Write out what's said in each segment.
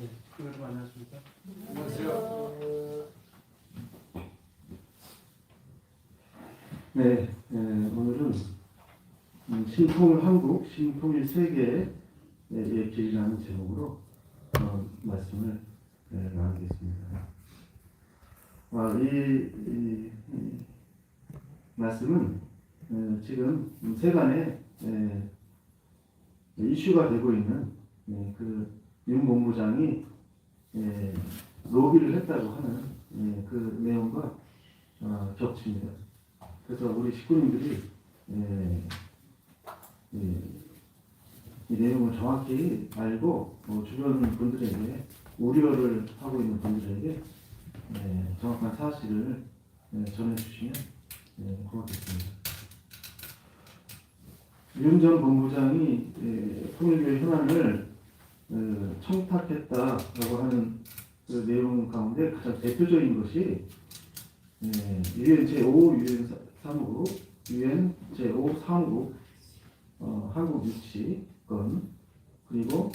여러분 안녕하십니까? 안녕하세요. 네, 오늘은 신통일 한국, 신통일 세계의 길이라는 제목으로 말씀을 나누겠습니다. 이 말씀은 지금 세간에 이슈가 되고 있는 그 윤 본부장이 로비를 했다고 하는 그 내용과 겹칩니다. 그래서 우리 식구님들이 이 내용을 정확히 알고 주변 분들에게 우려를 하고 있는 분들에게 정확한 사실을 전해주시면 고맙겠습니다. 윤 전 본부장이 통일교의 현안을 청탁했다라고 하는 그 내용 가운데 가장 대표적인 것이 유엔 제5, 유엔 사무국, 유엔 제5 사무국 한국 유치 건, 그리고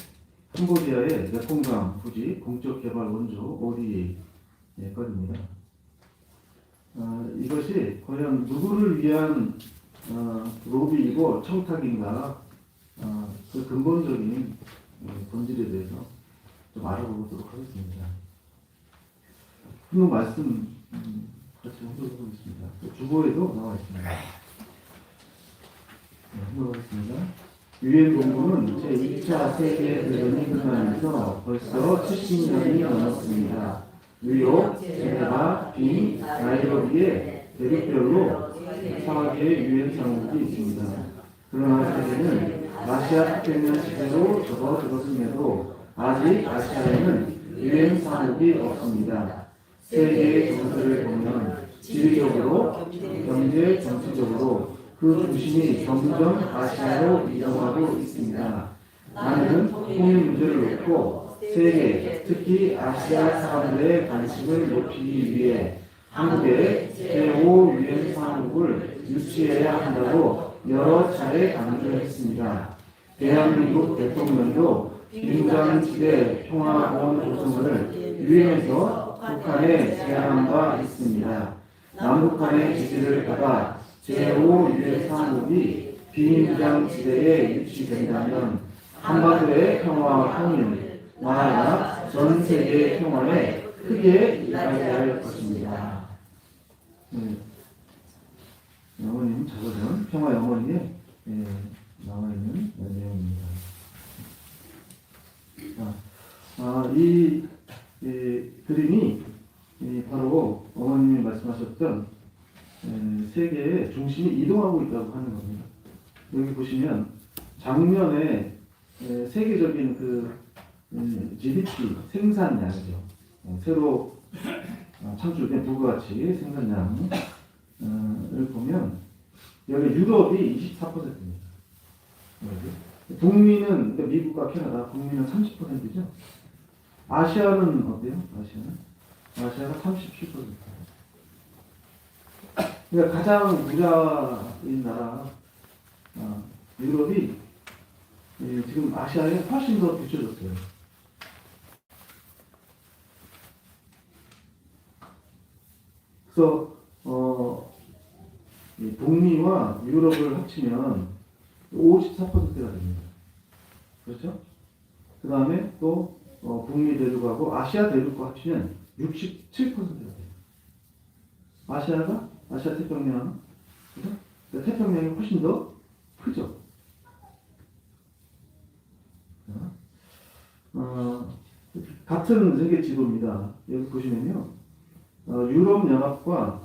캄보디아의 메콩강 부지 공적 개발 원조 ODA 건입니다. 이것이 과연 누구를 위한 로비이고 청탁인가, 그 근본적인 본질에 대해서 좀 알아보도록 하겠습니다. 한번 말씀 같이 해보도록 하겠습니다. 주보에도 나와 있습니다. 한번 하겠습니다. 유엔 본부는 제2차 세계대전이 끝나면서 벌써 70년이 넘었습니다. 뉴욕, 제네바, 빈, 나이로비에 대륙별로 4개의 유엔 사무국이 있습니다. 그러나 세계는 아시아 태평양 시대로 접어들었음에도 아직 아시아에는 유엔 사무국이 없습니다. 세계의 정세를 보면 지리적으로, 경제, 정치적으로 그 중심이 점점 아시아로 이동하고 있습니다. 나는 통일 문제를 놓고 세계, 특히 아시아 사람들의 관심을 높이기 위해 한국의 제5 유엔 사무국을 유치해야 한다고 여러 차례 강조했습니다. 대한민국 대통령도 비무장지대 평화공원 조성을 유엔에서 북한에 제안한 바 있습니다. 남북한의 지지를 받아 제5 유엔 사무국이 비무장지대에 유치된다면 한반도의 평화와 통일, 나아가 전 세계의 평화에 크게 이바지할 것입니다. 영원님 자서전 평화 영원에 나와 있는 내용입니다. 이 그림이 바로 어머님이 말씀하셨던 세계의 중심이 이동하고 있다고 하는 겁니다. 여기 보시면 장면에 세계적인 그 GDP 생산량이죠. 새로 창출된 부가가치 생산량을 보면 여기 유럽이 24%입니다. 북미는, 그러니까 미국과 캐나다, 북미는 30%죠. 아시아는 어때요? 아시아가 37%. 그러니까 가장 부자인 나라 유럽이 지금 아시아에 훨씬 더 비춰졌어요. 그래서 북미와 유럽을 합치면 54%가 됩니다. 그렇죠? 그 다음에 또 북미 대륙하고 아시아 대륙과 합치면 67%가 돼요. 아시아 태평양, 그렇죠? 태평양이 훨씬 더 크죠. 같은 세계 지도입니다. 여기 보시면요, 유럽 연합과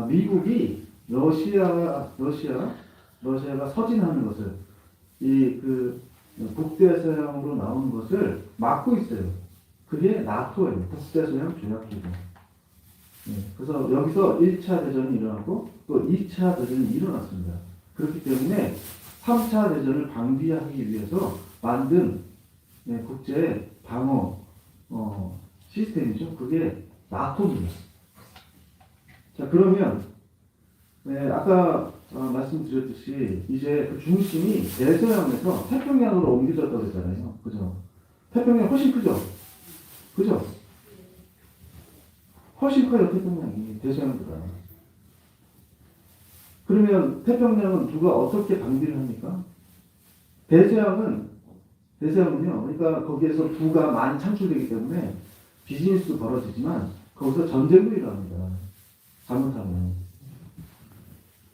미국이 러시아가 서진하는 것을, 북대서양으로 나오는 것을 막고 있어요. 그게 나토예요. 북대서양 조약기구. 그래서 여기서 1차 대전이 일어나고 또 2차 대전이 일어났습니다. 그렇기 때문에 3차 대전을 방비하기 위해서 만든 국제 방어 시스템이죠. 그게 나토입니다. 자, 그러면 아까 말씀드렸듯이 이제 그 중심이 대서양에서 태평양으로 옮겨졌다고 했잖아요. 그죠? 태평양 훨씬 크죠? 그죠? 훨씬 커요, 태평양이. 대서양보다. 그러면 태평양은 누가 어떻게 방비를 합니까? 대서양은요, 그러니까 거기에서 부가 많이 창출되기 때문에 비즈니스도 벌어지지만 거기서 전쟁도 일어납니다. 잘못하면.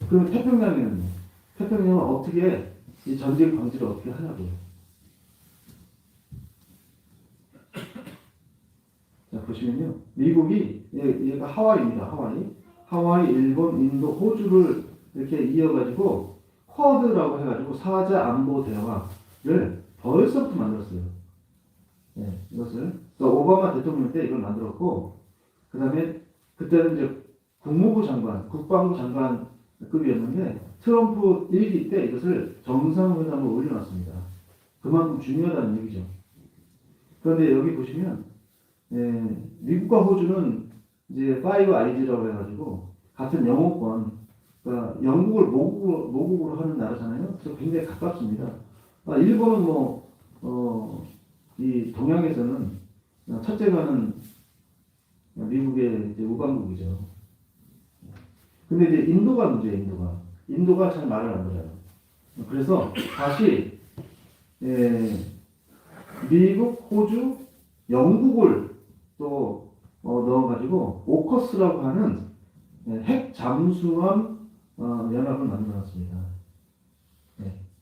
그럼 태평양에는요? 태평양은 어떻게 이 전쟁 방지를 어떻게 하냐고요? 자, 보시면요. 미국이, 얘가 하와이입니다. 하와이, 일본, 인도, 호주를 이렇게 이어가지고 쿼드라고 해가지고 사자 안보 대화를 벌써부터 만들었어요. 네, 이것을. 그러니까 오바마 대통령 때 이걸 만들었고, 그 다음에 그때는 이제 국무부 장관, 국방부 장관급이었는데 트럼프 1기 때 이것을 정상회담으로 올려놨습니다. 그만큼 중요하다는 얘기죠. 그런데 여기 보시면 미국과 호주는 이제 5IG라고 해가지고 같은 영어권, 그러니까 영국을 모국으로 하는 나라잖아요. 그래서 굉장히 가깝습니다. 일본은 이 동양에서는 첫째가는 미국의 이제 우방국이죠. 근데 이제 인도가 문제예요. 인도가 잘 말을 안 들어요. 그래서 다시 미국, 호주, 영국을 또 넣어가지고 오커스라고 하는 핵 잠수함 연합을 만들어놨습니다.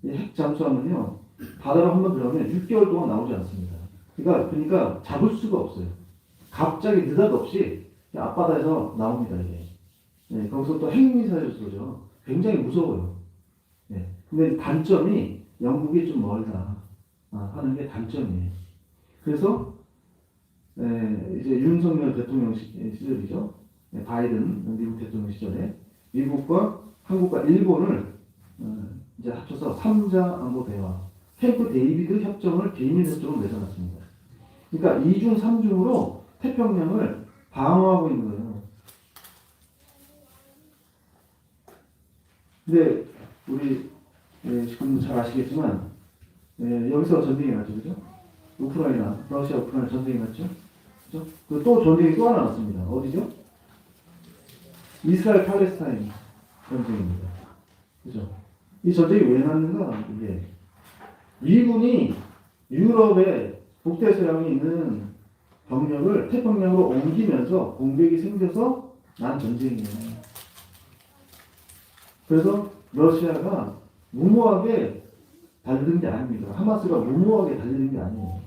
이 핵 잠수함은요 바다로 한번 들어가면 6개월 동안 나오지 않습니다. 그러니까 잡을 수가 없어요. 갑자기 느닷없이 앞바다에서 나옵니다. 이게. 거기서 또 핵미사일을 쏘죠. 굉장히 무서워요. 근데 단점이 영국이 좀 멀다 하는 게 단점이에요. 그래서 이제 윤석열 대통령 시절이죠. 바이든 미국 대통령 시절에 미국과 한국과 일본을 이제 합쳐서 3자 안보 대화, 캠프 데이비드 협정을 비밀 협정으로 맺어놨습니다. 그러니까 2중 3중으로 태평양을 방어하고 있는 거예요. 근데 우리 지금 잘 아시겠지만 여기서 전쟁이 났죠, 그죠? 러시아 우크라이나 전쟁이 났죠, 그죠? 그리고 또 전쟁이 또 하나 났습니다. 어디죠? 이스라엘 팔레스타인 전쟁입니다. 그죠? 이 전쟁이 왜 났는가? 이게 미군이 유럽의 북대서양에 있는 병력을 태평양으로 옮기면서 공백이 생겨서 난 전쟁이에요. 그래서 러시아가 무모하게 달리는 게 아닙니다. 하마스가 무모하게 달리는 게 아니에요.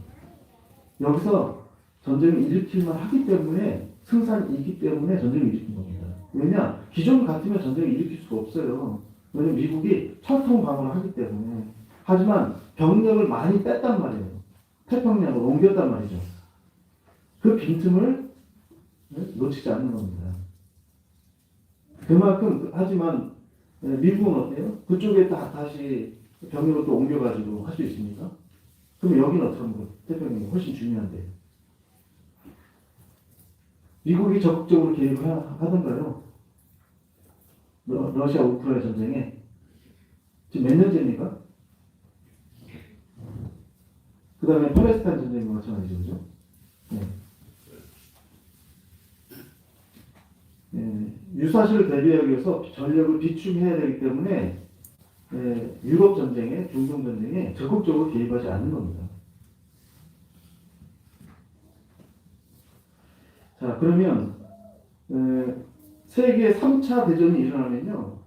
여기서 전쟁을 일으킬만 하기 때문에 승산이 있기 때문에 전쟁을 일으킨 겁니다. 왜냐? 기존 같으면 전쟁을 일으킬 수가 없어요. 왜냐면 미국이 철통 방어를 하기 때문에. 하지만 병력을 많이 뺐단 말이에요. 태평양으로 옮겼단 말이죠. 그 빈틈을 놓치지 않는 겁니다. 그만큼 하지만 미국은 어때요? 그쪽에 다시 병력을 또 옮겨가지고 할 수 있습니까? 그럼 여기는 어떻게 하는 거예요? 태평양이 훨씬 중요한데. 미국이 적극적으로 개입을 하던가요? 러시아 우크라이나 전쟁에 지금 몇 년째입니까? 그 다음에 팔레스타인 전쟁과 마찬가지죠, 그죠? 유사시를 대비하기 위해서 전력을 비축해야 되기 때문에 유럽 전쟁에, 중동 전쟁에 적극적으로 개입하지 않는 겁니다. 자, 그러면 세계 3차 대전이 일어나면요,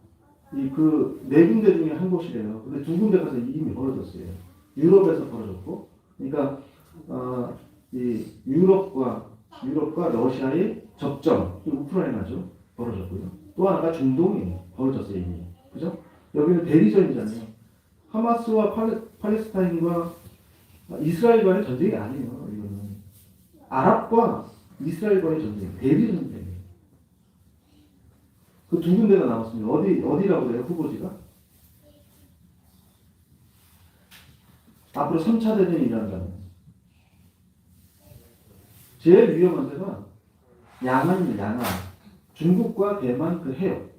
그 네 군데 중에 한 곳이래요. 근데 두 군데 가서 이미 벌어졌어요. 유럽에서 벌어졌고, 그러니까 이 유럽과 러시아의 접전, 우크라이나죠, 벌어졌고요. 또 하나가 중동이 벌어졌어요, 이미. 그죠? 여기는 대리전이잖아요. 하마스와 팔레스타인과 이스라엘 간의 전쟁이 아니에요. 이거는 아랍과 이스라엘 간의 전쟁, 대리전쟁이에요. 그 두 군데가 남았습니다. 어디라고 그래요, 후보지가? 앞으로 3차 대전이 일어난다면 제일 위험한 데가 양안입니다. 양안. 중국과 대만 그 해역.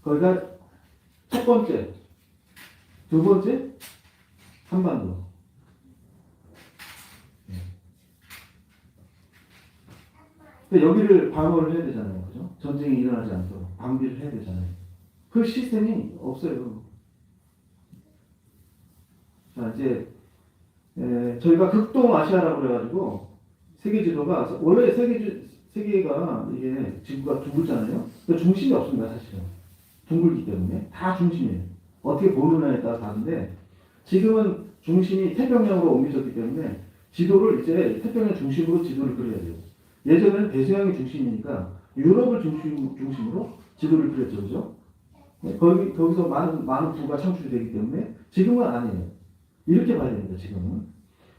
거기가 첫 번째, 두 번째 한반도. 근데 여기를 방어를 해야 되잖아요. 그죠? 전쟁이 일어나지 않도록 방비를 해야 되잖아요. 그 시스템이 없어요. 자, 이제 저희가 극동 아시아라고 그래가지고 세계 지도가 원래 세계가 이게 지구가 둥글잖아요. 근데 중심이 없습니다, 사실은. 둥글기 때문에 다 중심이에요. 어떻게 보느냐에 따라 다른데 지금은 중심이 태평양으로 옮겨졌기 때문에 지도를 이제 태평양 중심으로 지도를 그려야 돼요. 예전에는 대서양이 중심이니까 유럽을 중심으로 지도를 그렸죠, 그죠? 거기서 많은 부가 창출이 되기 때문에 지금은 아니에요. 이렇게 봐야 됩니다, 지금은.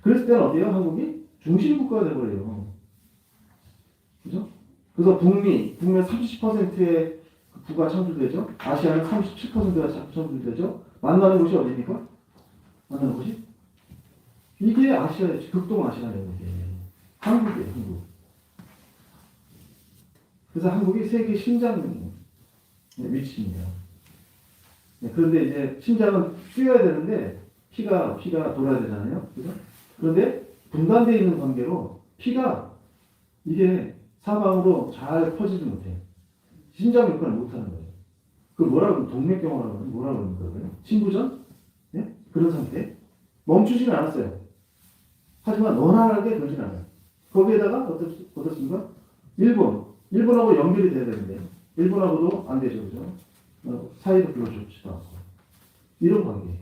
그랬을 때는 어때요? 한국이 중심 국가가 돼버려요. 그죠? 그래서 북미 30%의 부가 창출되죠. 아시아는 37%가 창출되죠. 만나는 곳이 어디입니까? 만나는 곳이? 이게 아시아의 극동 아시아예요. 이게. 한국이에요, 한국. 그래서 한국이 세계 심장 위치입니다. 그런데 이제 심장은 뛰어야 되는데 피가 돌아야 되잖아요. 그죠? 그런데 분단되어 있는 관계로 피가 이게 사방으로 잘 퍼지지 못해요. 심장 역할을 못하는 거예요. 그 뭐라고 동맥경화라고 하는 뭐라고 그럽니까? 그래요? 심부전? 네? 그런 상태. 멈추지는 않았어요. 하지만 원활하게 되진 않아요. 거기에다가 어떻습니까? 일본하고 연결이 돼야 되는데 일본하고도 안 되죠, 그죠? 사이도 별로 좋지도 않고 이런 관계.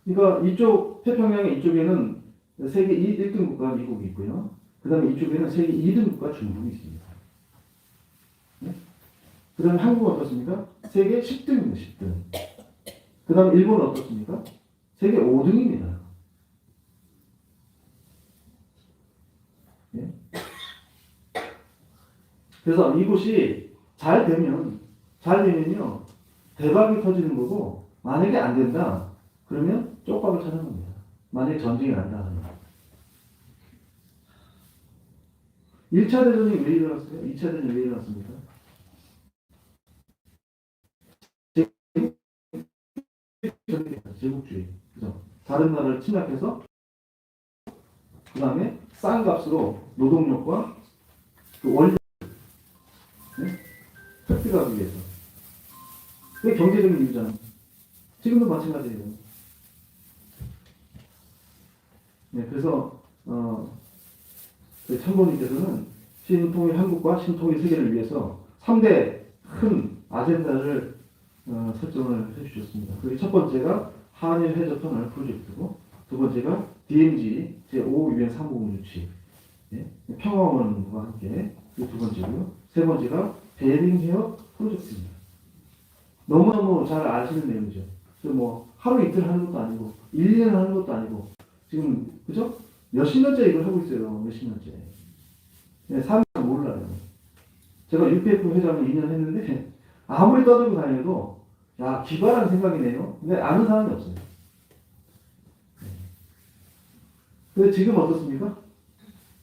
그러니까 이쪽 태평양의 이쪽에는 세계 1등 국가 미국이 있고요. 그 다음에 이쪽에는 세계 2등 국가 중국이 있습니다. 네? 그 다음에 한국은 어떻습니까? 세계 10등입니다. 10등. 그 다음에 일본은 어떻습니까? 세계 5등입니다. 네? 그래서 이곳이 잘 되면요 대박이 터지는 거고, 만약에 안 된다 그러면 쪽박을 찾는 겁니다. 만약에 전쟁이 난다 하면. 1차 대전이 왜 일어났어요? 2차 대전이 왜 일어났습니까? 제국주의. 그죠? 다른 나라를 침략해서 그 다음에 싼 값으로 노동력과 그 원료 획득하기 위해서. 그게 경제적인 이유잖아요. 지금도 마찬가지예요. 네, 그래서 참고님께서는 신통일 한국과 신통일 세계를 위해서 3대 큰 아젠다를 설정을 해주셨습니다. 그게 첫 번째가 한일 해저 터널 프로젝트고, 두 번째가 DMZ 제5 유엔 상공을 유치, 네, 평화원과 함께 그 두 번째고요. 세 번째가 베링 해협 프로젝트입니다. 너무너무 잘 아시는 내용이죠. 뭐 하루 이틀 하는 것도 아니고 1년 하는 것도 아니고 지금 그죠? 몇십 년째 이걸 하고 있어요. 몇십 년째. 네, 사람은 몰라요. 제가 UPF 회장을 2년 했는데 아무리 떠들고 다녀도 야 기발한 생각이네요. 근데 아는 사람이 없어요. 근데 지금 어떻습니까?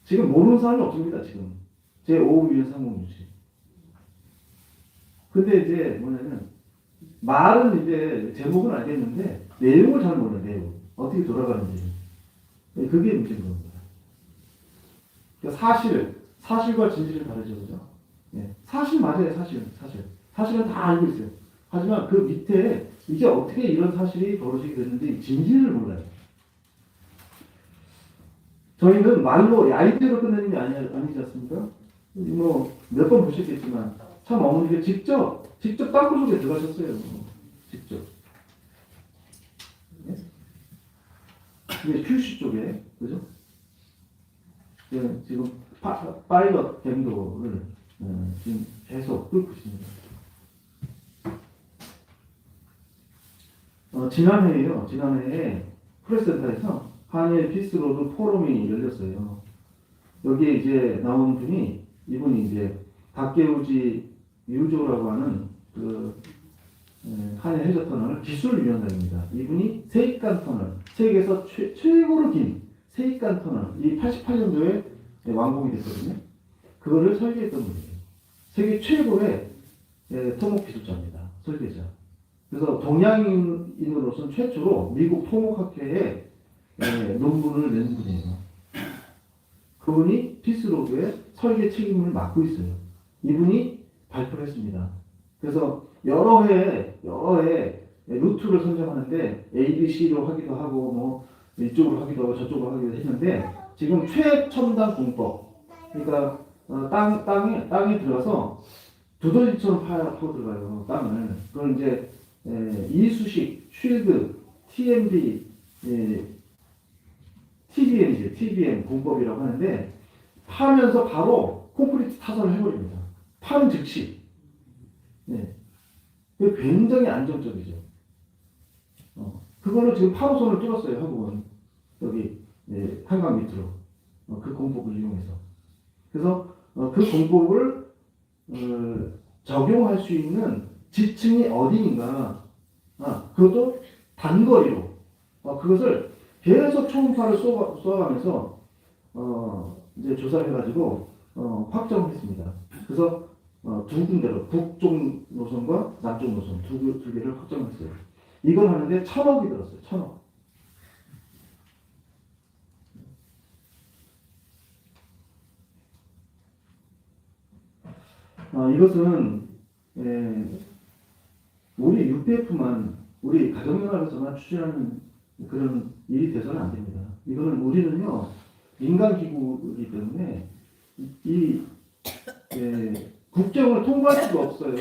지금 모르는 사람이 없습니다. 지금 제5 유엔 상공유치. 근데 이제 뭐냐면 말은 이제 제목은 알겠는데 내용을 잘 몰라요. 내용 어떻게 돌아가는지. 그게 문제인 겁니다. 그러니까 사실과 진실은 다르죠, 그죠? 네. 사실 맞아요, 사실은 다 알고 있어요. 하지만 그 밑에 이게 어떻게 이런 사실이 벌어지게 됐는지 진실을 몰라요. 저희는 말로 아이디어로 끝내는 게 아니지 않습니까? 뭐 몇 번 보셨겠지만 참 어머니가 직접 땅굴 속에 들어가셨어요. 직접. 네? 이게 큐슈 쪽에 그죠? 네, 지금 파일럿 갱도를 지금 계속 뚫고 있습니다. 지난해에 프레스센터에서 한일 피스로드 포럼이 열렸어요. 여기에 이제 나온 분이 이분이 이제 다케우지 유조라고 하는 그 한일 해저 터널 기술위원장입니다. 이분이 세이칸 터널, 세계에서 최고로 긴 세이칸 터널, 이 88년도에 완공이 됐거든요. 그거를 설계했던 분이에요. 세계 최고의 토목 기술자입니다. 설계자. 그래서 동양인으로서는 최초로 미국 토목학회에 논문을 낸 분이에요. 그분이 피스로그의 설계 책임을 맡고 있어요. 이분이 발표를 했습니다. 그래서 여러 해 루트를 선정하는데 A, B, C로 하기도 하고 뭐 이쪽으로 하기도 하고 저쪽으로 하기도 했는데 지금 최첨단 공법, 그러니까 땅에 들어가서 두더지처럼 파고 들어가요. 땅을. 그걸 이제 이수식, 쉴드, TMB, TBM 공법이라고 하는데 파면서 바로 콘크리트 타설을 해버립니다. 파는 즉시. 네. 그게 굉장히 안정적이죠. 그걸로 지금 8호선을 뚫었어요, 한국은. 여기, 한강 밑으로. 그 공법을 이용해서. 그래서, 그 공법을, 적용할 수 있는 지층이 어디인가. 그것도 단거리로. 그것을 계속 초음파를 쏘아가면서, 이제 조사를 해가지고, 확정을 했습니다. 그래서, 두 군데로, 북쪽 노선과 남쪽 노선 두 개를 확정했어요. 이걸 하는데 1,000억이 들었어요. 1,000억. 이것은 우리 UPF만, 우리 가정연합에서만 추진하는 그런 일이 돼서는 안 됩니다. 이거는 우리는요 민간 기구이기 때문에 국경을 통과할 수가 없어요.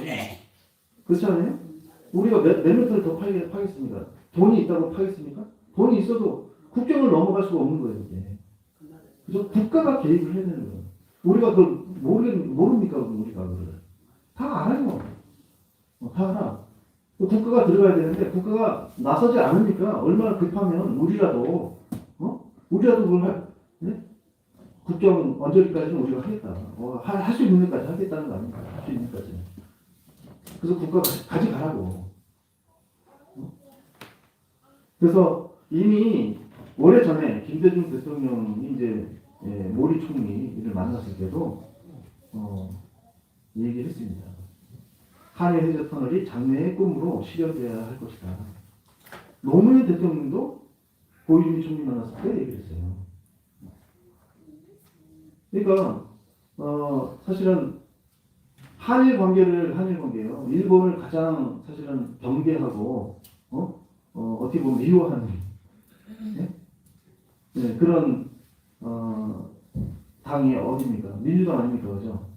그렇지 않아요? 우리가 몇 미터를 더 파겠습니까? 돈이 있다고 파겠습니까? 돈이 있어도 국경을 넘어갈 수가 없는 거예요, 이게. 그죠? 국가가 개입을 해야 되는 거예요. 우리가 그걸 모릅니까, 우리가 그걸. 다 알아요. 다 알아. 국가가 들어가야 되는데, 국가가 나서지 않으니까, 얼마나 급하면, 우리라도 그걸 네? 국경 언저리까지는 우리가 하겠다. 할 수 있는 데까지 하겠다는 거 아닙니까? 할 수 있는 데까지. 그래서 국가가 가져가라고. 그래서 이미 오래전에 김대중 대통령이 이제 모리 총리를 만났을 때도 얘기를 했습니다. 한일 해저 터널이 장래의 꿈으로 실현되어야 할 것이다. 노무현 대통령도 고이즈미 총리 만났을 때 얘기를 했어요. 그러니까 사실은 한일 관계예요. 일본을 가장 사실은 경계하고 어떻게 보면 미워하는 그런 당이 어디입니까? 민주당 아닙니까, 그죠?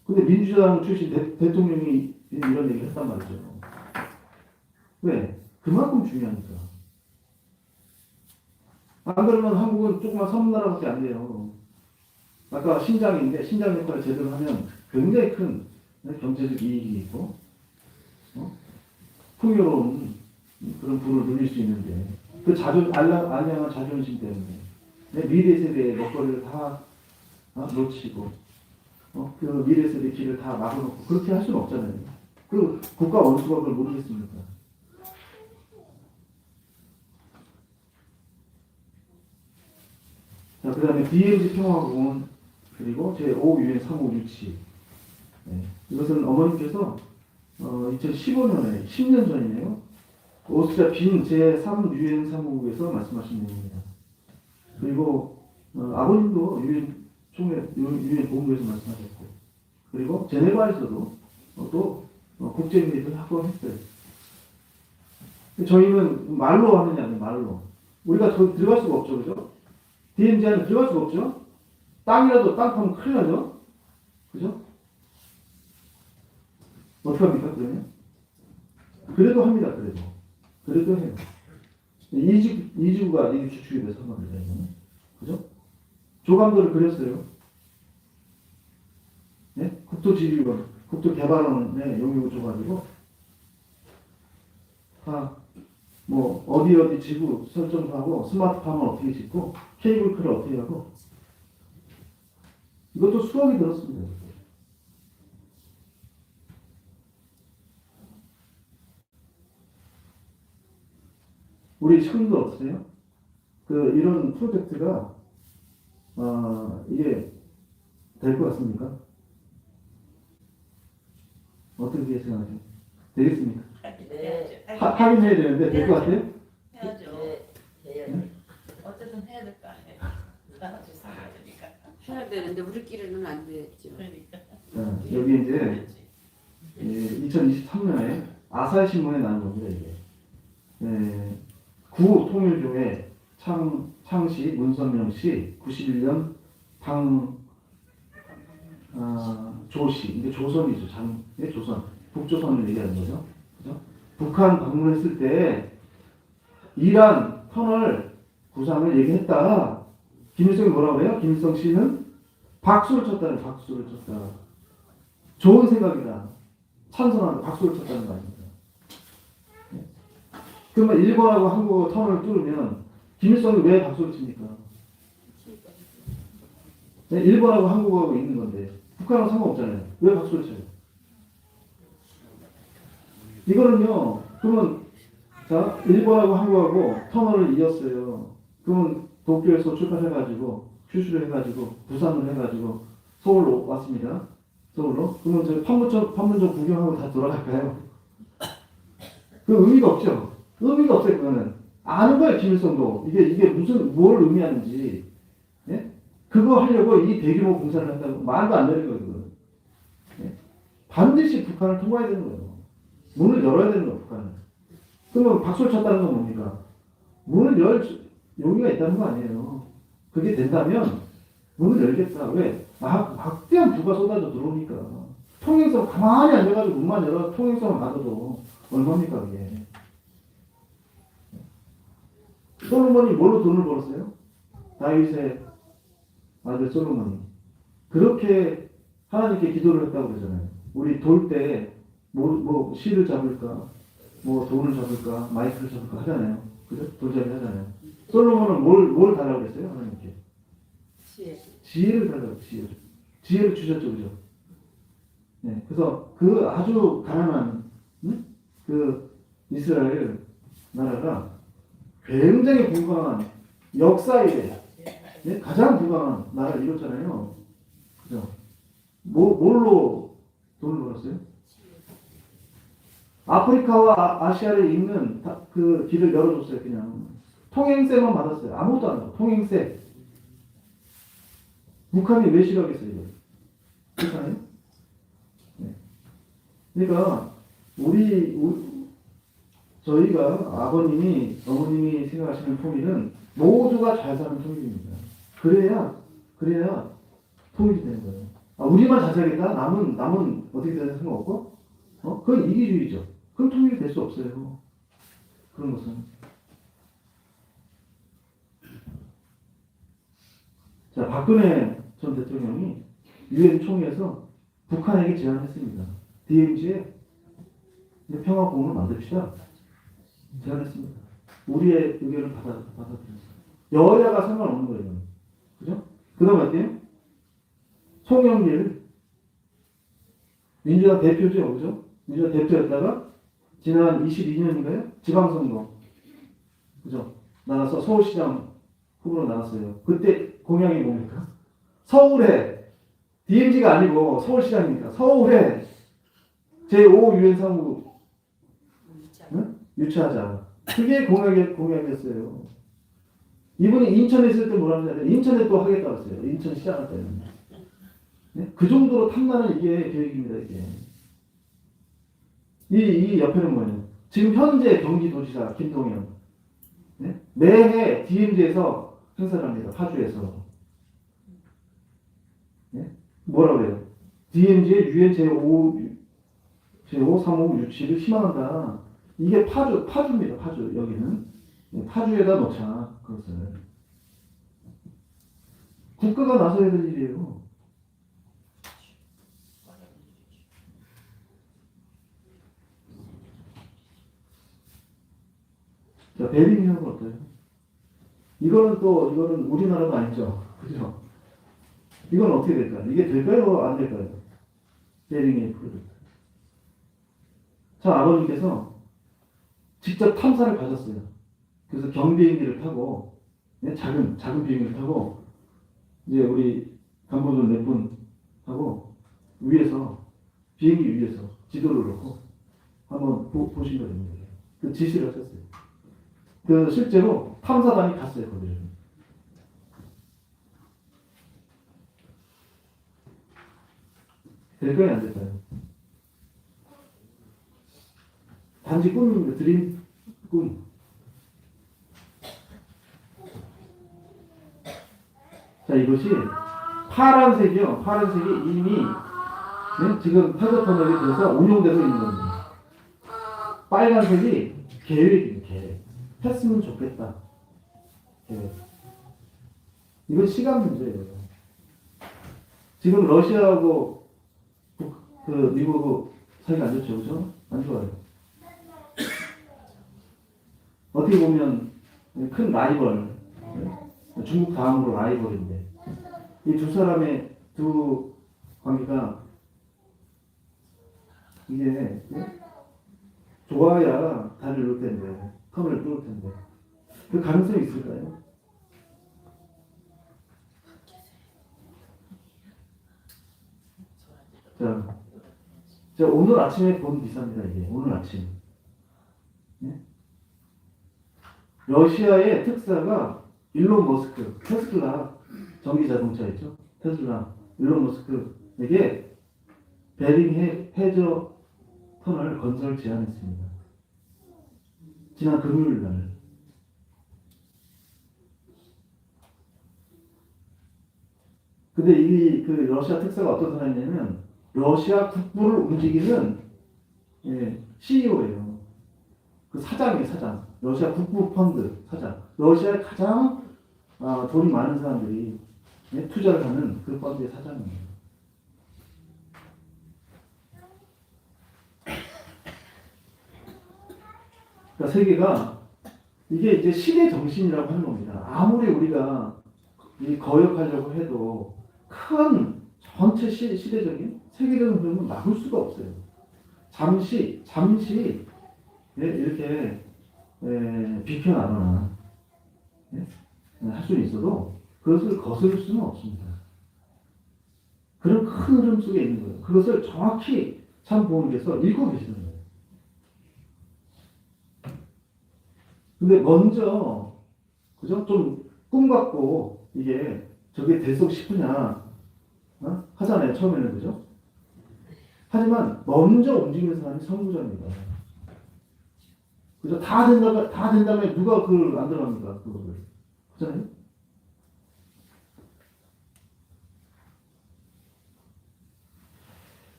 근데 민주당 출신 대통령이 이런 얘기를 했단 말이죠. 왜? 그만큼 중요하니까. 안 그러면 한국은 조그만 섬나라밖에 안 돼요. 아까 신장인데 신장 역할을 제대로 하면 굉장히 큰 경제적 이익이 있고 풍요로운 그런 부를 누릴 수 있는데 그 안녕한 자존심 때문에 미래 세대의 먹거리를 다 놓치고 그 미래 세대 길을 다 막아놓고 그렇게 할 수는 없잖아요. 그 국가 원수가 그걸 모르겠습니까? 자, 그 다음에 DMZ 평화공원 그리고 제5 유엔 사무 유치. 이것은 어머니께서 2015년에 10년 전이네요. 오스트리아 빈 제3 유엔 사무국에서 말씀하신 내용입니다. 그리고 아버님도 유엔 본부에서 말씀하셨고, 그리고 제네바에서도 또 국제회의를 하고 했어요. 저희는 말로 하느냐, 말로. 우리가 거기 들어갈 수가 없죠, 그죠? DMZ 안에 들어갈 수가 없죠? 땅이라도 땅 파면 큰일 나죠? 그죠? 어떻게 합니까, 그러면? 그래도 합니다, 그래도 해요. 이주가 이게 주축이 돼서 한 겁니다, 이거는. 그죠? 조감도를 그렸어요. 네? 국토지휘원, 국토개발원의 용역을 줘가지고, 뭐, 어디 지구 설정도 하고, 스마트팜은 어떻게 짓고, 케이블카를 어떻게 하고, 이것도 수억이 들었습니다. 우리 청도 없어요? 이런 프로젝트가, 이게 될 것 같습니까? 어떻게 생각하세요? 되겠습니까? 네. 확인해야 되는데, 될 것 같아요? 해야죠. 네? 어쨌든 해야 될 거 아니에요. 해야 되는데 우리끼리는 안 되죠. 여기 이제 2023년에 아사히 신문에 나온 겁니다. 이게 구통일교회 창시 문선명 씨 91년 조씨 이게 조선이죠. 조선 북조선을 얘기하는 거죠. 그죠? 북한 방문했을 때 이란 터널 구상을 얘기했다. 김일성이 뭐라고 해요? 김일성 씨는 박수를 쳤다는 박수를 쳤다. 좋은 생각이다. 찬성한다. 박수를 쳤다는 거 아닙니까? 그러면 일본하고 한국 터널을 뚫으면 김일성이 왜 박수를 칩니까? 일본하고 한국하고 있는 건데 북한하고 상관없잖아요. 왜 박수를 쳐요? 이거는요. 그러면 자 일본하고 한국하고 터널을 이었어요. 그러면 도쿄에서 출발해가지고 큐슈를 해가지고 부산을 해가지고 서울로 왔습니다. 서울로. 그러면 저희 판문점 구경하고 다 돌아갈까요? 그 의미가 없죠. 의미가 없어요. 그거는 아는 거예요. 김일성도 이게 뭘 의미하는지. 예? 그거 하려고 이 대규모 공사를 한다고 말도 안 되는 거예요. 그거는. 예? 반드시 북한을 통과해야 되는 거예요. 문을 열어야 되는 거예요. 북한은. 그러면 박수를 쳤다는 건 뭡니까? 문을 열 용의가 있다는 거 아니에요. 그게 된다면 문을 열겠다. 왜? 막대한 부가 쏟아져 들어오니까. 통행성 가만히 앉아가지고 문만 열어 통행성을 받아도 얼마입니까 그게. 솔로몬이 뭘로 돈을 벌었어요? 다윗의 아들 솔로몬이. 그렇게 하나님께 기도를 했다고 그러잖아요. 우리 돌 때 뭐 실을 잡을까? 뭐 돈을 잡을까? 마이크를 잡을까 하잖아요. 그죠? 돌잡이 하잖아요. 솔로몬은 뭘 달라고 그랬어요? 하나님께. 지혜를 달라고, 지혜를 주셨죠, 그죠? 네, 그래서 그 아주 가난한, 그 이스라엘 나라가 굉장히 부강한 역사에 네? 가장 부강한 나라를 이뤘잖아요. 그죠? 뭘로 돈을 벌었어요? 아프리카와 아시아를 잇는 그 길을 열어줬어요, 그냥. 통행세만 받았어요. 아무것도 안 하고, 통행세. 북한이 왜 싫어하겠어요, 이거? 북한이? 네. 그러니까, 저희가 어머님이 생각하시는 통일은 모두가 잘 사는 통일입니다. 그래야 통일이 되는 거예요. 우리만 잘 살겠다? 남은 어떻게 되는 상관없고? 그건 이기주의죠. 그럼 통일이 될 수 없어요. 그런 것은. 자, 박근혜 전 대통령이 유엔 총회에서 북한에게 제안했습니다. DMZ에 평화공을 만듭시다. 제안했습니다. 우리의 의견을 받아들였어요. 여야가 상관없는 거예요. 그죠? 그 다음에 어때요? 송영길 민주당 대표죠. 그죠? 민주당 대표였다가 지난 22년인가요? 지방선거. 그죠? 나가서 서울시장 후보로 나왔어요. 그때 공약이 뭡니까? 서울에 DMZ가 아니고 서울시장입니다. 서울에 제5 유엔 사무 유치하자. 그게 공약이었어요. 이분이 인천에 있을 때 뭐라고 하냐? 인천에 또 하겠다고 했어요. 인천시장 할 때는. 네? 그 정도로 탐나는 이게 계획입니다. 이게. 이 옆에는 뭐냐? 지금 현재 경기도지사 김동연 네? 매해 DMZ에서 행사를 합니다. 파주에서. 네? 뭐라고 그래요? DMZ의 유엔 제5, 3호 유치를 희망한다. 이게 파주입니다. 파주 여기는. 파주에다 놓자. 그것을. 국가가 나서야 될 일이에요. 자, 베링이는 어때요? 이거는 우리나라도 아니죠. 그죠? 이건 어떻게 될까요? 이게 될까요? 안 될까요? 베링의 프로젝트. 자, 아버님께서 직접 탐사를 가셨어요. 그래서 경비행기를 타고, 네, 작은 비행기를 타고, 이제 우리 간부들 몇 분 하고, 비행기 위에서 지도를 놓고, 한번 보시면 됩니다. 그 지시를 하셨어요. 실제로 탐사단이 갔어요, 거기를. 될까요, 안 될까요? 단지 꿈입니다. 드림, 꿈. 자, 이것이 파란색이요. 파란색이 이미 네? 지금 타저 터널이 돼서 운용되고 있는 겁니다. 빨간색이 계획입니다. 계획. 했으면 좋겠다. 계획. 이건 시간 문제예요. 지금 러시아하고 미국하고 사이가 안 좋죠, 그죠? 안 좋아요. 어떻게 보면 큰 라이벌, 중국 다음으로 라이벌인데 이 두 사람의 두 관계가 이게 좋아야 다리를 놓을 텐데 텀을 뚫을 텐데 그 가능성이 있을까요? 자, 오늘 아침에 본 기사입니다. 이게 오늘 아침. 네? 러시아의 특사가 일론 머스크, 테슬라 전기 자동차 있죠? 테슬라, 일론 머스크에게 베링 해저 터널 건설 제안했습니다. 지난 금요일 날. 근데 그 러시아 특사가 어떤 사람이냐면 러시아 국부를 움직이는 CEO예요. 그 사장이에요, 사장. 러시아 국부 펀드 사장. 러시아에 가장 돈이 많은 사람들이 투자를 하는 그 펀드의 사장이에요. 그러니까 세계가 이게 이제 시대 정신이라고 하는 겁니다. 아무리 우리가 거역하려고 해도 큰 전체 시대적인 세계적인 흐름은 막을 수가 없어요. 잠시 이렇게 비켜나거나 할 수는 있어도 그것을 거스를 수는 없습니다. 그런 큰 흐름 속에 있는 거예요. 그것을 정확히 참 부모님께서 읽고 계시는 거예요. 근데 먼저 그죠? 좀 꿈 갖고 이게 저게 되속 싶으냐 하잖아요. 처음에는 그죠? 하지만 먼저 움직이는 사람이 선구자입니다. 그죠? 다 된다면 누가 그걸 안 들어갑니까? 그거를. 그잖아요?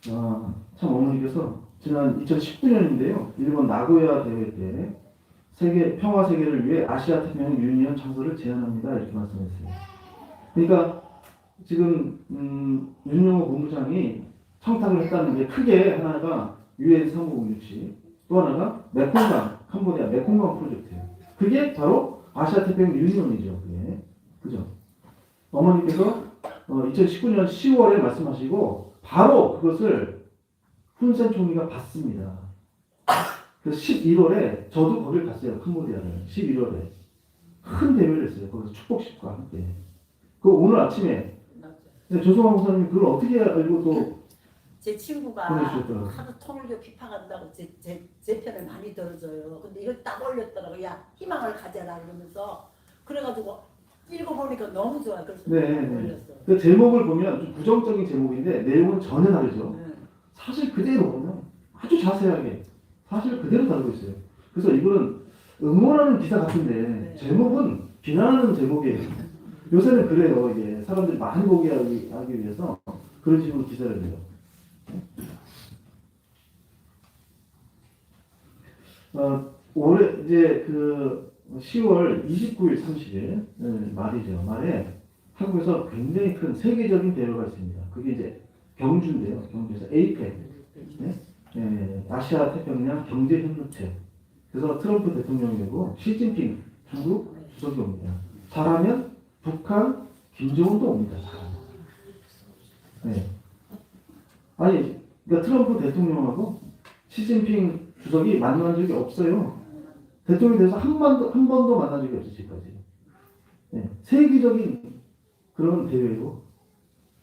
참 어머니께서 지난 2019년인데요. 일본 나고야 대회 때 평화 세계를 위해 아시아 태평양 유니언 창설을 제안합니다. 이렇게 말씀했어요. 그러니까 지금 윤영호 본부장이 청탁을 했다는 게 크게 하나가 UN 사무국유치, 또 하나가 메콩강, 캄보디아 메콩강 프로젝트예요. 그게 바로 아시아 태평양 유니언이죠. 그게. 그죠? 어머니께서 2019년 10월에 말씀하시고 바로 그것을 훈센 총리가 받습니다. 그래서 11월에 저도 거길 갔어요. 캄보디아를 11월에 큰 대회를 했어요. 거기서 축복식과 함께. 그 오늘 아침에 조성환 목사님 그걸 어떻게 알고 또 제 친구가 보내주셨더라고요. 하도 통일교 비판한다고 제 편을 많이 들어줘요. 근데 이걸 딱 올렸더라고요. 야, 희망을 가져라 그러면서 그래가지고 읽어보니까 너무 좋아요. 그래서 올렸어요. 그 제목을 보면 좀 부정적인 제목인데 내용은 전혀 다르죠. 사실 그대로 보면 아주 자세하게 사실 그대로 다루고 있어요. 그래서 이거는 응원하는 기사 같은데 제목은 비난하는 제목이에요. 요새는 그래요. 이게 사람들이 많이 보게 하기 위해서 그런 식으로 기사를 내요. 올해 이제 그 10월 29일, 30일 말이죠. 말에 한국에서 굉장히 큰 세계적인 대회가 있습니다. 그게 이제 경주인데요. 경주에서 APEC, 아시아 태평양 경제협력체. 그래서 트럼프 대통령이고 시진핑 중국 주석이 옵니다. 잘하면 북한 김정은도 옵니다. 네. 아니, 그러니까 트럼프 대통령하고 시진핑 주석이 만난 적이 없어요. 대통령이 돼서 한 번도 만난 적이 없어요, 지금까지. 네. 세계적인 그런 대회로.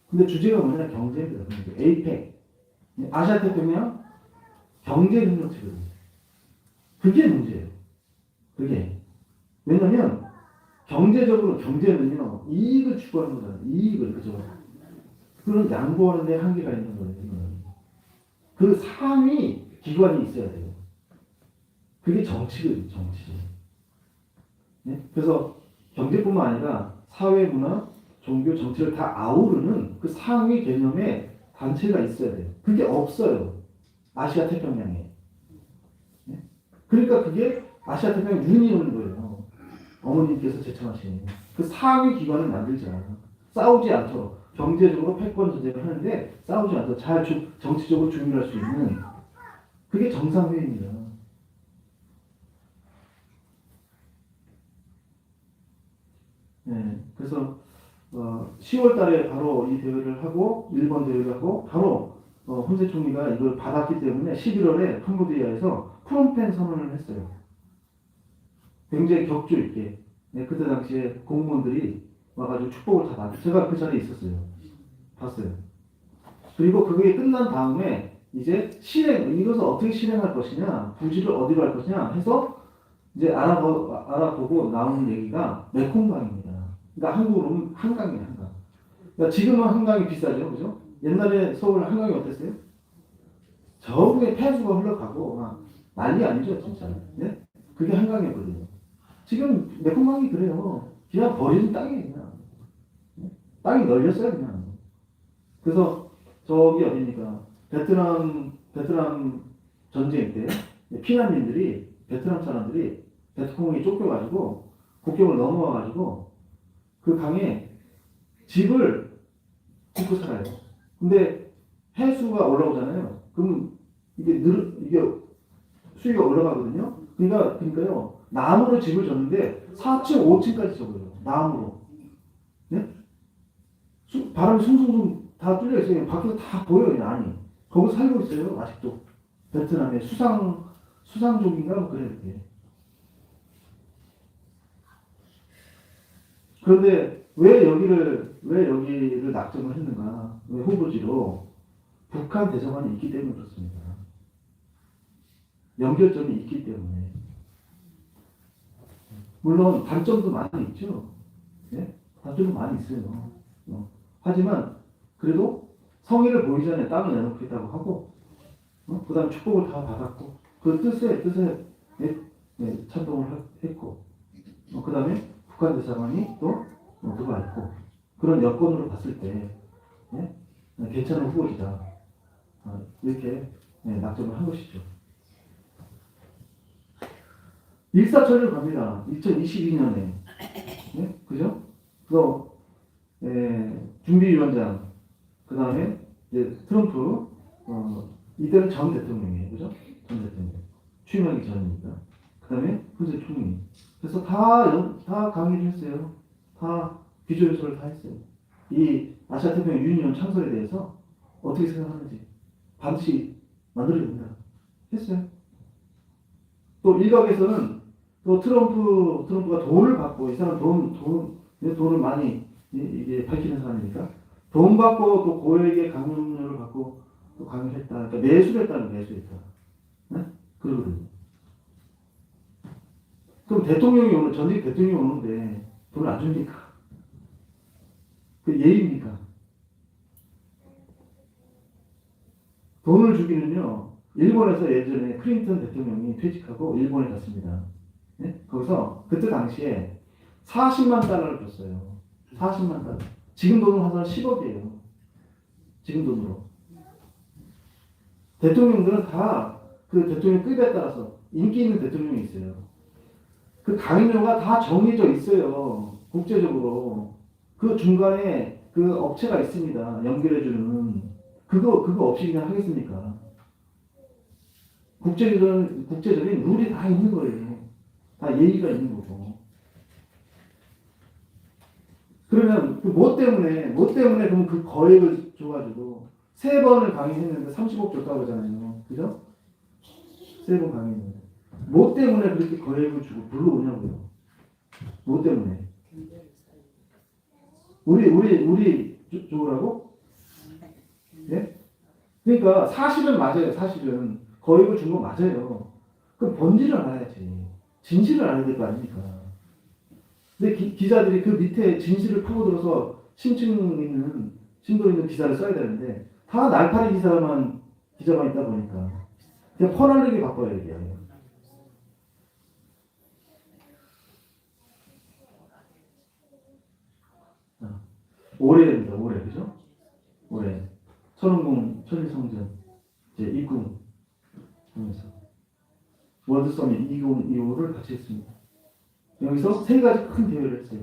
근데 주제가 뭐냐? 경제입니다. APEC. 아시아 태평양 경제협력체거든요. 그게 문제예요. 그게. 왜냐면, 경제는요, 이익을 추구하는 거잖아요. 이익을, 그죠? 그런 양보하는 데 한계가 있는 거예요. 그 상위 기관이 있어야 돼요. 그게 정치거든요, 정치. 네? 그래서 경제뿐만 아니라 사회, 문화, 종교, 정치를 다 아우르는 그 상위 개념의 단체가 있어야 돼요. 그게 없어요. 아시아 태평양에. 네? 그러니까 그게 아시아 태평양 유니온인 거예요. 어머님께서 제청하신 그 상위 기관을 만들자. 싸우지 않도록 경제적으로 패권 전쟁을 하는데 싸우지 않도록 잘 정치적으로 중립할 수 있는 그게 정상회의입니다. 네, 그래서 10월 달에 바로 이 대회를 하고 일본 대회를 하고 바로 혼세 총리가 이걸 받았기 때문에 11월에 캄보디아에서 프롬펜 선언을 했어요. 굉장히 격조 있게. 네, 그때 당시에 공무원들이 와가지고 축복을 다 받았어요. 제가 그 자리에 있었어요. 봤어요. 그리고 그게 끝난 다음에 이제 이것을 어떻게 실행할 것이냐, 부지를 어디로 할 것이냐 해서 이제 알아보고 나오는 얘기가 메콩강입니다. 그러니까 한국으로는 한강이에요, 한강. 그러니까 지금은 한강이 비싸죠, 그죠? 옛날에 서울 한강이 어땠어요? 저기에 폐수가 흘러가고 막 난리 아니죠, 진짜. 네? 그게 한강이었거든요. 지금 메콩강이 그래요. 그냥 버리는 땅이에요, 그냥. 땅이 널렸어요, 그냥. 그래서 저기 어디니까 베트남 전쟁 때 피난민들이 베트남 사람들이 베트콩이 쫓겨가지고 국경을 넘어와가지고 그 강에 집을 짓고 살아요. 근데 해수가 올라오잖아요. 그럼 이게 수위가 올라가거든요. 그러니까요 나무로 집을 졌는데 4층, 5층까지 져버려요. 나무로. 네? 바람이 숭숭숭 다 뚫려 있어요. 밖에서 다 보여요, 안이. 거기 살고 있어요, 아직도. 베트남에 수상족인가 뭐 그래요, 그게. 그런데 왜 여기를 낙점을 했는가? 왜 후보지로? 북한 대사관이 있기 때문에 그렇습니다. 연결점이 있기 때문에. 물론 단점도 많이 있죠. 네? 단점도 많이 있어요. 하지만 그래도 성의를 보이기 전에 땅을 내놓겠다고 하고 그 다음 축복을 다 받았고 그 뜻에 찬동을 했고 그 다음에 북한 대사관이 또 들어와 있고 그런 여건으로 봤을 때 괜찮은 후보지다 이렇게 낙점을 한 것이죠. 일사천리로 갑니다. 2022년에 그죠? 그래서 준비위원장 그 다음에 이제 트럼프 이때는 전 대통령이에요, 그죠? 전 대통령 취임하기 전이니까 그 다음에 훈세 총리 그래서 다 강의를 했어요. 다 비조요서를 다 했어요. 이 아시아 태평양 유니온 창설에 대해서 어떻게 생각하는지 반드시 만들어야 된다 했어요. 또 일각에서는 또 트럼프가 돈을 받고 이 사람 돈을 많이 이게 밝히는 사람이니까 돈 받고 또 고액의 강요를 받고 또 강요했다. 그러니까 매수했다. 네? 그러거든요. 그럼 전직 대통령이 오는데 돈을 안 줍니까? 그 예의입니까? 돈을 주기는요, 일본에서 예전에 클린턴 대통령이 퇴직하고 일본에 갔습니다. 네? 거기서 그때 당시에 40만 달러를 줬어요. 40만 달러. 지금 돈으로 한 10억이에요. 지금 돈으로. 대통령들은 다 그 대통령 급에 따라서 인기 있는 대통령이 있어요. 그 강요가 다 정해져 있어요. 국제적으로. 그 중간에 그 업체가 있습니다. 연결해주는. 그거 없이 그냥 하겠습니까? 국제적인 룰이 다 있는 거예요. 다 예의가 있는 거고. 그러면 뭐 때문에 그럼 그 거액을 줘가지고 3번을 강의했는데 30억 줬다고 하잖아요. 그죠? 3번 강의했는데. 뭐 때문에 그렇게 거액을 주고 불러오냐고요. 뭐 때문에? 우리 좋으라고? 예? 그러니까 사실은 맞아요. 사실은 거액을 준 거 맞아요. 그럼 본질을 알아야지. 진실을 알아야 될 거 아닙니까? 근데 기자들이 그 밑에 진실을 파고들어서 심도 있는 기사를 써야 되는데 다 날파리 기사만 기자만 있다 보니까 그냥 퍼날리게 바꿔야 이게. 올해입니다. 올해 그죠? 올해 천운궁 천리성전 이제 입궁 하면서 월드 서밋 2025를 같이 했습니다. 여기서 세 가지 큰 대회를 했어요.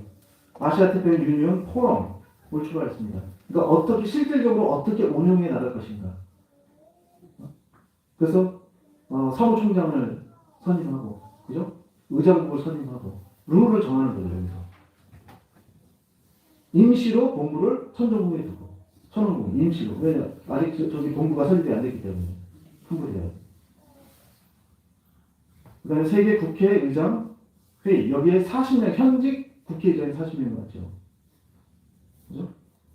아시아 태평양 유니온 포럼을 출발했습니다. 그러니까 어떻게 실질적으로 어떻게 운영해 나갈 것인가. 그래서 사무총장을 선임하고, 그죠? 의장국을 선임하고 룰을 정하는 거죠. 여기서 임시로 본부를 천정궁에 두고, 천원궁 임시로. 왜냐 아직 저기 본부가 설립이 안 됐기 때문에 한국이에요. 그다음에 세계 국회의장 회의, 여기에 40명 현직 국회의장이 40명 맞죠. 그죠?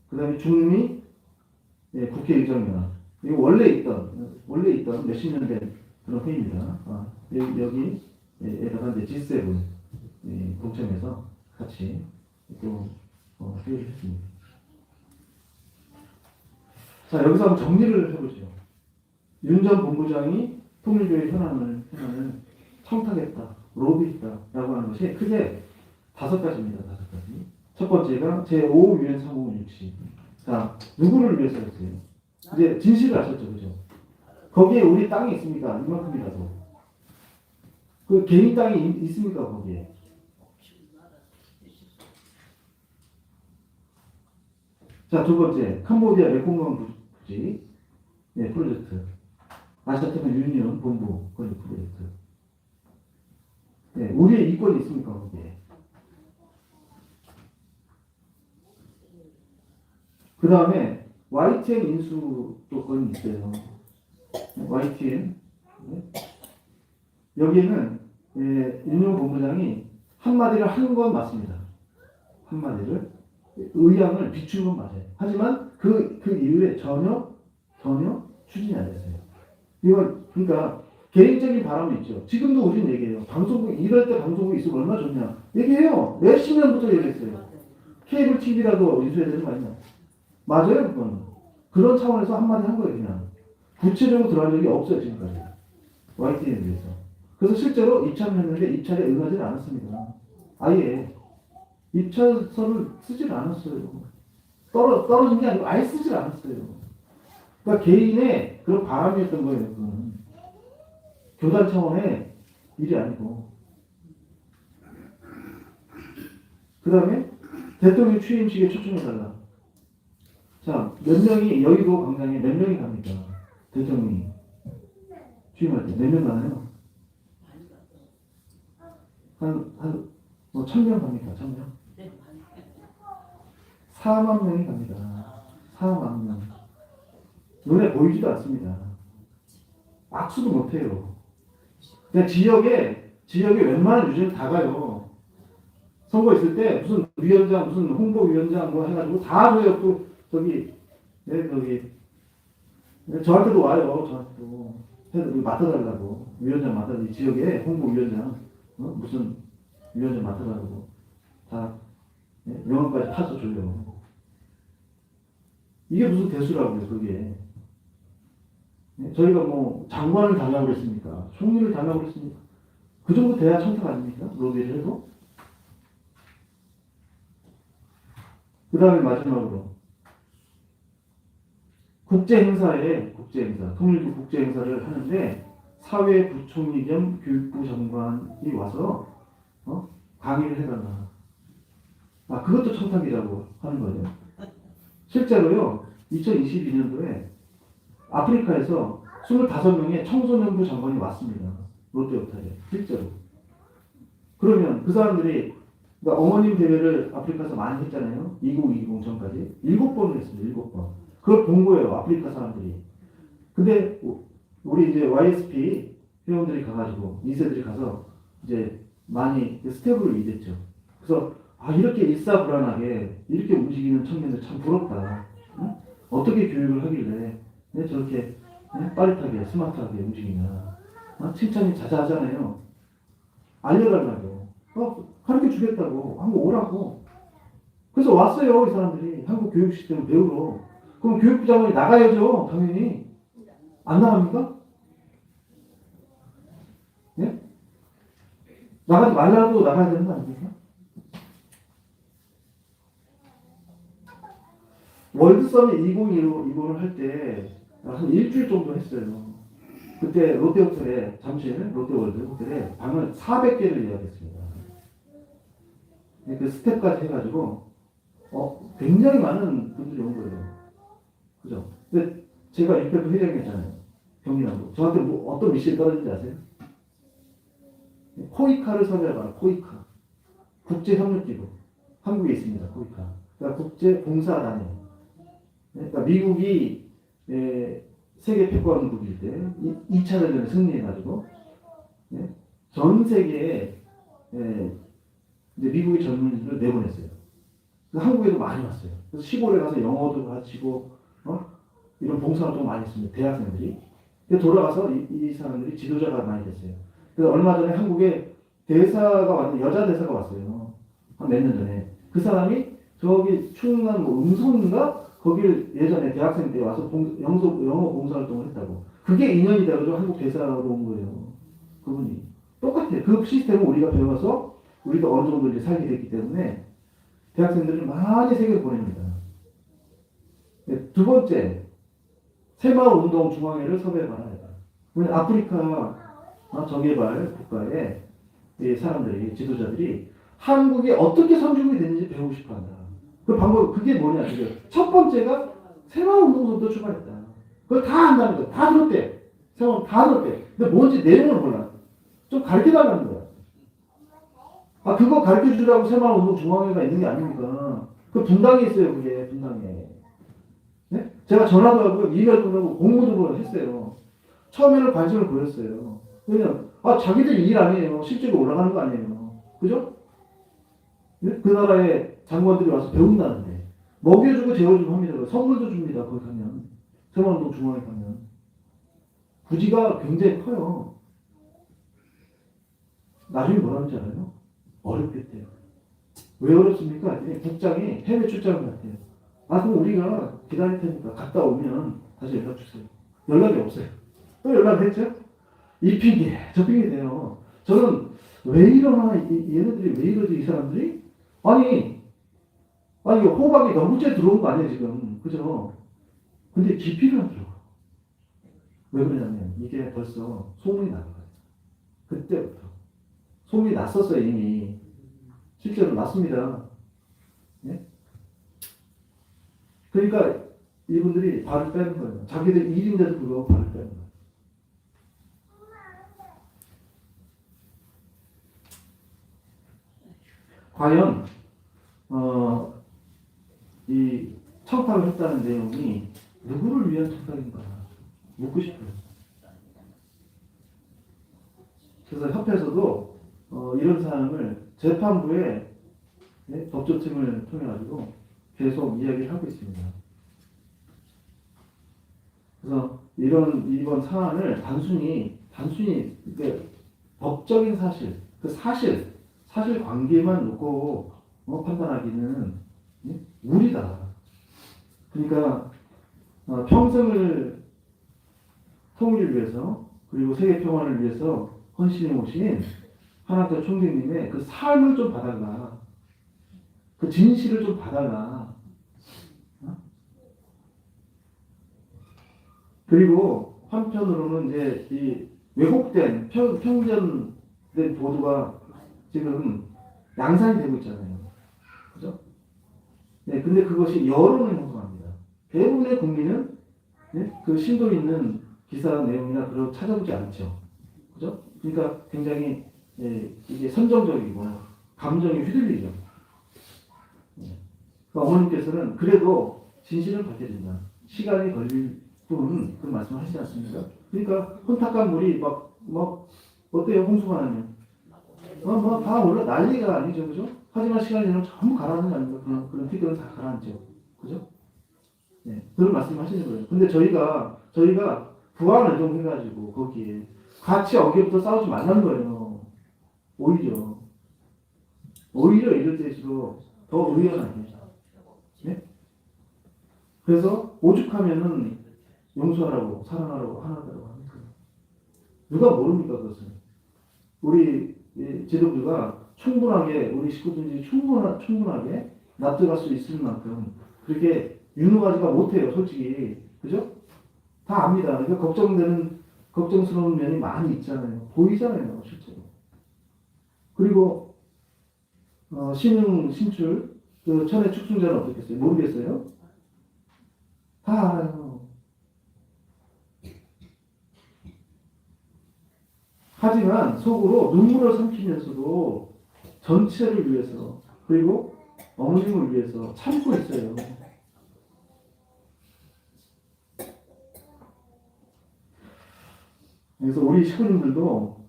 그다음에 중미 국회의장연합. 이거 원래 있던 몇십 년 된 그런 회의입니다. 여기에다가 이제 G7 동참해서 같이 또 회의를 했습니다. 자, 여기서 한번 정리를 해보죠. 윤 전 본부장이 통일교의 현안을 청탁했다, 로비했다라고 하는 것이 크게 5가지입니다. 5가지. 첫 번째가 제5 유엔 상호문 60. 자, 누구를 위해서 했어요? 이제 진실을 아셨죠, 그죠? 거기에 우리 땅이 있습니까? 이만큼이라도. 그 개인 땅이 있습니까, 거기에? 자, 두 번째, 캄보디아 메콩강 부지 프로젝트. 아시아태평양 유니온 본부 건립 프로젝트. 우리의 이권이 있습니까, 거기에? 그 다음에 YTN 인수 조건이 있어요. YTN. 여기에는 윤용 본부장이 한마디를 한 건 맞습니다. 한마디를. 의향을 비춘 건 맞아요. 하지만 그 이후에 전혀 추진이 안 됐어요. 이건 그러니까 개인적인 바람이 있죠. 지금도 우리는 얘기해요. 방송국 이럴 때 방송국이 있으면 얼마나 좋냐. 얘기해요. 몇십 년부터 얘기했어요. 케이블 TV라도 인수해야 되는 거 아니냐. 맞아요, 그건. 그런 차원에서 한마디 한 거예요, 그냥. 구체적으로 들어간 적이 없어요, 지금까지. YTN에 대해서. 그래서 실제로 입찰을 했는데 입찰에 응하지는 않았습니다. 아예. 입찰서를 쓰질 않았어요. 떨어진 게 아니고 아예 쓰질 않았어요. 그러니까 개인의 그런 바람이었던 거예요, 그건. 교단 차원의 일이 아니고. 그 다음에 대통령 취임식에 초청해달라. 자, 몇 명이, 여의도 광장에 몇 명이 갑니까? 대통령이 취임할 때 몇 명 가나요? 한 1000명 갑니까? 1000명? 4만 명이 갑니다. 4만 명. 눈에 보이지도 않습니다. 악수도 못해요. 그냥 지역에 웬만한 유저는 다 가요. 선거 있을 때 무슨 위원장, 무슨 홍보위원장 뭐 해가지고 다 줘요. 또 저기 저한테도 와요. 저한테도 맡아달라고. 위원장 맡아달라고. 지역에 홍보위원장 무슨 위원장 맡아달라고 다 명함까지 파서 줘요. 이게 무슨 대수라고요, 그게. 저희가 뭐 장관을 달라고 그랬습니까? 총리를 달라고 그랬습니까? 그 정도 돼야 청탁 아닙니까? 로비를 해도. 그 다음에 마지막으로 국제행사, 통일부 국제행사를 하는데 사회부총리 겸 교육부 장관이 와서 강의를 해달라. 그것도 청탁이라고 하는 거죠. 실제로요, 2022년도에 아프리카에서 25명의 청소년부 장관이 왔습니다. 롯데호텔에. 실제로. 그러면 그 사람들이, 그러니까 어머님 대회를 아프리카에서 많이 했잖아요. 2020 전까지. 7번을 했습니다. 7번. 그걸 본 거예요. 아프리카 사람들이. 근데 우리 이제 YSP 회원들이 가가지고, 2세들이 가서 이제 많이 스텝으로 일했죠. 그래서 이렇게 일사불란하게 이렇게 움직이는 청년들 참 부럽다. 응? 어떻게 교육을 하길래 저렇게 빠릿하게 스마트하게 움직이냐. 칭찬이 자자하잖아요. 알려달라고. 가르쳐 주겠다고. 한국 오라고. 그래서 왔어요, 이 사람들이. 한국 교육 시스템을 배우러. 그럼 교육부 장관이 나가야죠, 당연히. 안 나갑니까? 예? 나가지 말라도 나가야 되는 거 아닙니까? 월드서밋 2015를 할 때 한 일주일 정도 했어요. 그때 롯데호텔에, 잠실 롯데월드 호텔에 방을 400개를 예약했습니다. 그 스텝까지 해가지고 굉장히 많은 분들이 온 거예요. 그죠? 근데 제가 육백도 회장이었잖아요. 경기남도. 저한테 뭐 어떤 미션이 떨어진지 아세요? 코이카를 섭외해봐라. 코이카. 국제협력기구. 한국에 있습니다. 코이카. 그러니까 국제봉사단이에요. 그러니까 미국이 세계 패권국일 때 2차 대전에 승리해가지고 전 세계에 이제 미국의 젊은이들을 내보냈어요. 한국에도 많이 왔어요. 그래서 시골에 가서 영어도 가르치고 이런 봉사활동 많이 했습니다. 대학생들이. 돌아가서 이 사람들이 지도자가 많이 됐어요. 그래서 얼마 전에 한국에 대사가 왔는데 여자 대사가 왔어요. 한 몇 년 전에. 그 사람이 저기 충남 뭐 음성인가? 거길 예전에 대학생 때 와서 영어 봉사활동을 했다고. 그게 인연이 돼가지고 한국 대사로 온 거예요. 그분이. 똑같아요. 그 시스템을 우리가 배워서 우리도 어느 정도 이제 살게 됐기 때문에 대학생들을 많이 세계로 보냅니다. 두 번째, 새마을운동 중앙회를 섭외해봐라. 아프리카 저개발 국가의 사람들이, 지도자들이 한국이 어떻게 선진국이 됐는지 배우고 싶어 한다. 그 방법, 그게 뭐냐, 그게. 첫 번째가 새마을운동서부터 출발했다. 그걸 다 한다는 거야. 다 들었대. 새마을 다 들었대. 근데 뭔지 내용을 몰라. 좀 가르쳐 달라는 거야. 그거 가르쳐 주라고 새마을운동 중앙회가 있는 게 아닙니까? 그 분당에 있어요, 그게, 분당에. 네? 제가 전화도 하고, 이메일도 하고, 공모도 했어요. 처음에는 관심을 보였어요. 왜냐면, 자기들 일 아니에요. 실제로 올라가는 거 아니에요. 그죠? 네? 그 나라의 장관들이 와서 배운다는데. 먹여주고 재워주고 합니다. 선물도 줍니다. 거기 가면. 새마을운동 중앙회 가면. 부지가 굉장히 커요. 나중에 뭐라는지 알아요? 어렵겠대요. 왜 어렵습니까? 국장이 해외 출장을 갔대요. 그럼 우리가 기다릴 테니까 갔다 오면 다시 연락 주세요. 연락이 없어요. 또 연락을 했죠? 이 핑계, 저 핑계 돼요. 저는 왜 이러나, 얘네들이 왜 이러지, 이 사람들이? 아니, 호박이 너무째 들어온 거 아니에요, 지금. 그죠? 근데 깊이를 안 들어가. 왜 그러냐면, 이게 벌써 소문이 나는 거예요. 그때부터. 소문이 났었어요, 이미. 실제로 났습니다. 네? 그러니까 이분들이 발을 빼는 거예요. 자기들 일인데도 불구하고 발을 빼는 거예요. 과연 이 청탁을 했다는 내용이 누구를 위한 청탁인가 묻고 싶어요. 그래서 협회에서도 이런 사항을 재판부에 법조팀을 통해 가지고 계속 이야기를 하고 있습니다. 그래서 이번 사안을 단순히 법적인 사실, 그 사실 관계만 놓고 판단하기는 무리다. 그러니까 평생을 통일을 위해서 그리고 세계 평화를 위해서 헌신해 오신 한학교 총재님의 그 삶을 좀 받아가, 그 진실을 좀 받아가. 그리고 한편으로는 이제 이 왜곡된 편견된 보도가 지금 양산이 되고 있잖아요. 그죠? 네, 근데 그것이 여론을 형성합니다. 대부분의 국민은 그 심도 있는 기사 내용이나 그런 찾아보지 않죠. 그죠? 그러니까 굉장히 이게 선정적이고 감정이 휘둘리죠. 그러니까 어머님께서는 그래도 진실을 밝혀야 된다. 시간이 걸릴 뿐 그런 말씀을 하시지 않습니까? 그러니까 혼탁한 물이 막 어때요? 홍수가 나면 다 올라 난리가 아니죠, 그죠? 하지만 시간이 지나면 전부 가라앉는 거 아닙니까? 그런 티끌은 다 가라앉죠, 그죠? 네, 그런 말씀을 하시는 거예요. 근데 저희가 부안을 좀 해가지고 거기에 같이 어깨부터 싸우지 말라는 거예요. 오히려 이럴 때일수록 더 의연하게. 네? 그래서 오죽하면은 용서하라고 사랑하라고 하나다라고 하는 거예요. 누가 모릅니까 그것을? 우리 지도부가 충분하게 우리 식구들이 충분하게 납득할 수 있을 만큼 그렇게 유능하지가 못해요, 솔직히. 그죠? 다 압니다. 그러니까 걱정스러운 면이 많이 있잖아요. 보이잖아요, 실제로. 그리고 신흥, 신출, 그 천의 축순자는 어떻겠어요? 모르겠어요? 다 알아요. 하지만 속으로 눈물을 삼키면서도 전체를 위해서 그리고 어머님을 위해서 참고 있어요. 그래서 우리 식구님들도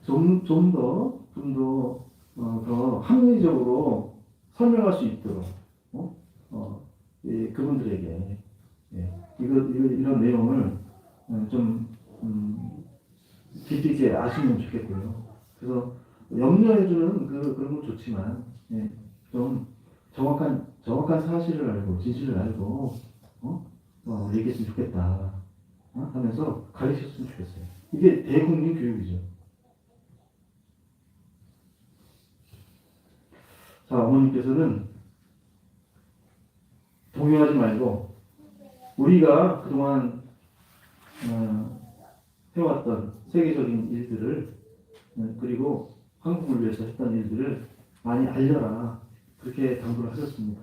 좀 더 합리적으로 설명할 수 있도록 그분들에게 이런 내용을 좀 깊이 있게 아시면 좋겠고요. 그래서 염려해주는 그런 건 좋지만 좀 정확한 사실을 알고 진실을 알고 얘기했으면 좋겠다 하면서 가르쳤으면 좋겠어요. 이게 대국민 교육이죠. 자, 어머님께서는 동요하지 말고 우리가 그동안 해왔던 세계적인 일들을 그리고 한국을 위해서 했던 일들을 많이 알려라 그렇게 당부를 하셨습니다.